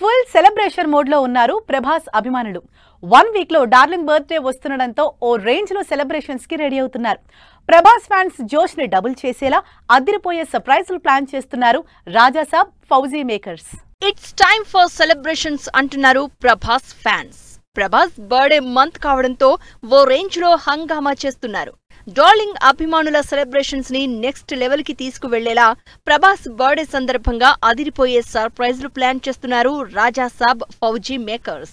Full celebration mode లో ఉన్నారు ప్రభాస్ అభిమానులు. 1 వీక్ లో డార్లింగ్ బర్త్డే వస్తుండడంతో ఓ రేంజ్ లో సెలబ్రేషన్స్ కి రెడీ అవుతున్నారు. ప్రభాస్ ఫ్యాన్స్ జోష్ ని డబుల్ చేసేలా అదిరిపోయే సర్ప్రైజ్లు ప్లాన్ చేస్తున్నారు Rajasaab, Fauji makers. It's time for celebrations అంటున్నారు Prabhas fans. Prabhas birthday month కావడంతో ఓ రేంజ్ లో హంగామా చేస్తున్నారు. డార్లింగ్ అభిమానుల సెలబ్రేషన్స్ ని నెక్స్ట్ లెవెల్ కి తీసుకువెళ్లేలా ప్రభాస్ బర్త్డే సందర్భంగా అదిరిపోయే సర్ప్రైజ్లు ప్లాన్ చేస్తున్నారు Rajasaab, Fauji makers.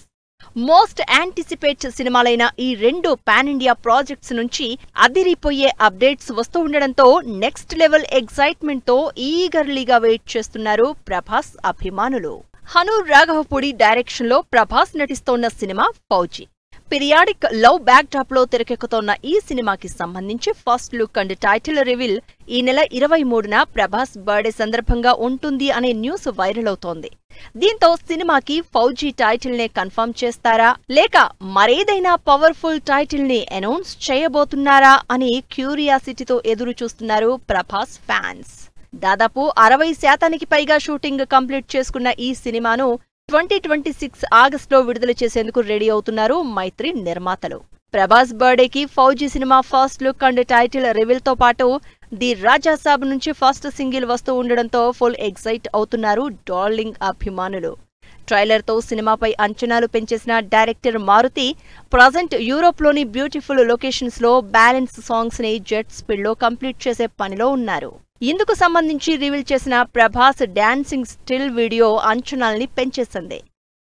Most anticipate సినిమాలైన ఈ రెండు పాన్ ఇండియా ప్రాజెక్ట్స్ నుంచి అదిరిపోయే అప్డేట్స్ వస్తూ ఉండడంతో నెక్స్ట్ లెవెల్ ఎక్సైట్మెంట్ తో ఈగర్లీగా వెయిట్ చేస్తున్నారు ప్రభాస్ అభిమానులు. హనూర్ రాఘవపూడి డైరెక్షన్ లో ప్రభాస్ నటిస్తోన్న సినిమా Fauji. Periodic love backdrop లో తెరకెక్కుతోన్న ఈ సినిమాకి సంబంధించి first look and title reveal ఈ నెల 23న ప్రభాస్ బర్త్డే సందర్భంగా ఉంటుంది అనే న్యూస్ వైరల్ అవుతోంది. దీంతో సినిమాకి ఫౌజీ టైటిల్ నే కన్ఫర్మ్ చేస్తారా లేక మరేదైనా పవర్ఫుల్ టైటిల్ ని అనౌన్స్ చేయబోతున్నారా అని క్యూరియాసిటీతో ఎదురు చూస్తున్నారు ప్రభాస్ ఫ్యాన్స్. దాదాపు 60% పైగా షూటింగ్ కంప్లీట్ చేసుకున్న ఈ సినిమాను 2026 ఆగస్టులో విడుదల చేసేందుకు రెడీ అవుతున్నారు మైత్రి నిర్మాతలు. ప్రభాస్ బర్త్డేకి ఫౌజీ సినిమా first look and title reveal తో పాటు ది రాజాసాబ్ నుంచి ఫస్ట్ సింగిల్ వస్తూ ఉండడంతో ఫుల్ ఎక్సైట్ అవుతున్నారు డార్లింగ్ అభిమానులు. ట్రైలర్ తో సినిమాపై అంచనాలు పెంచేసిన డైరెక్టర్ మారుతి ప్రజెంట్ యూరోప్లోని బ్యూటిఫుల్ లొకేషన్స్ లో బ్యాలెన్స్ సాంగ్స్ ని జెట్ స్పీడ్ లో కంప్లీట్ చేసే పనిలో ఉన్నారు. ఇందుకు సంబంధించి రివీల్ చేసిన ప్రభాస్ డాన్సింగ్ స్టిల్ వీడియో అంచనాల్ని పెంచేసింది.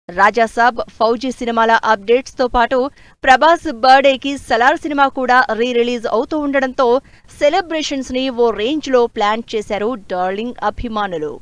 రాజాసాబ్, ఫౌజీ సినిమాల అప్డేట్స్ తో పాటు ప్రభాస్ బర్త్డేకి సలార్ సినిమా కూడా రిలీజ్ అవుతూ ఉండడంతో సెలబ్రేషన్స్ ని ఓ రేంజ్ లో ప్లాన్ చేశారు డార్లింగ్ అభిమానులు.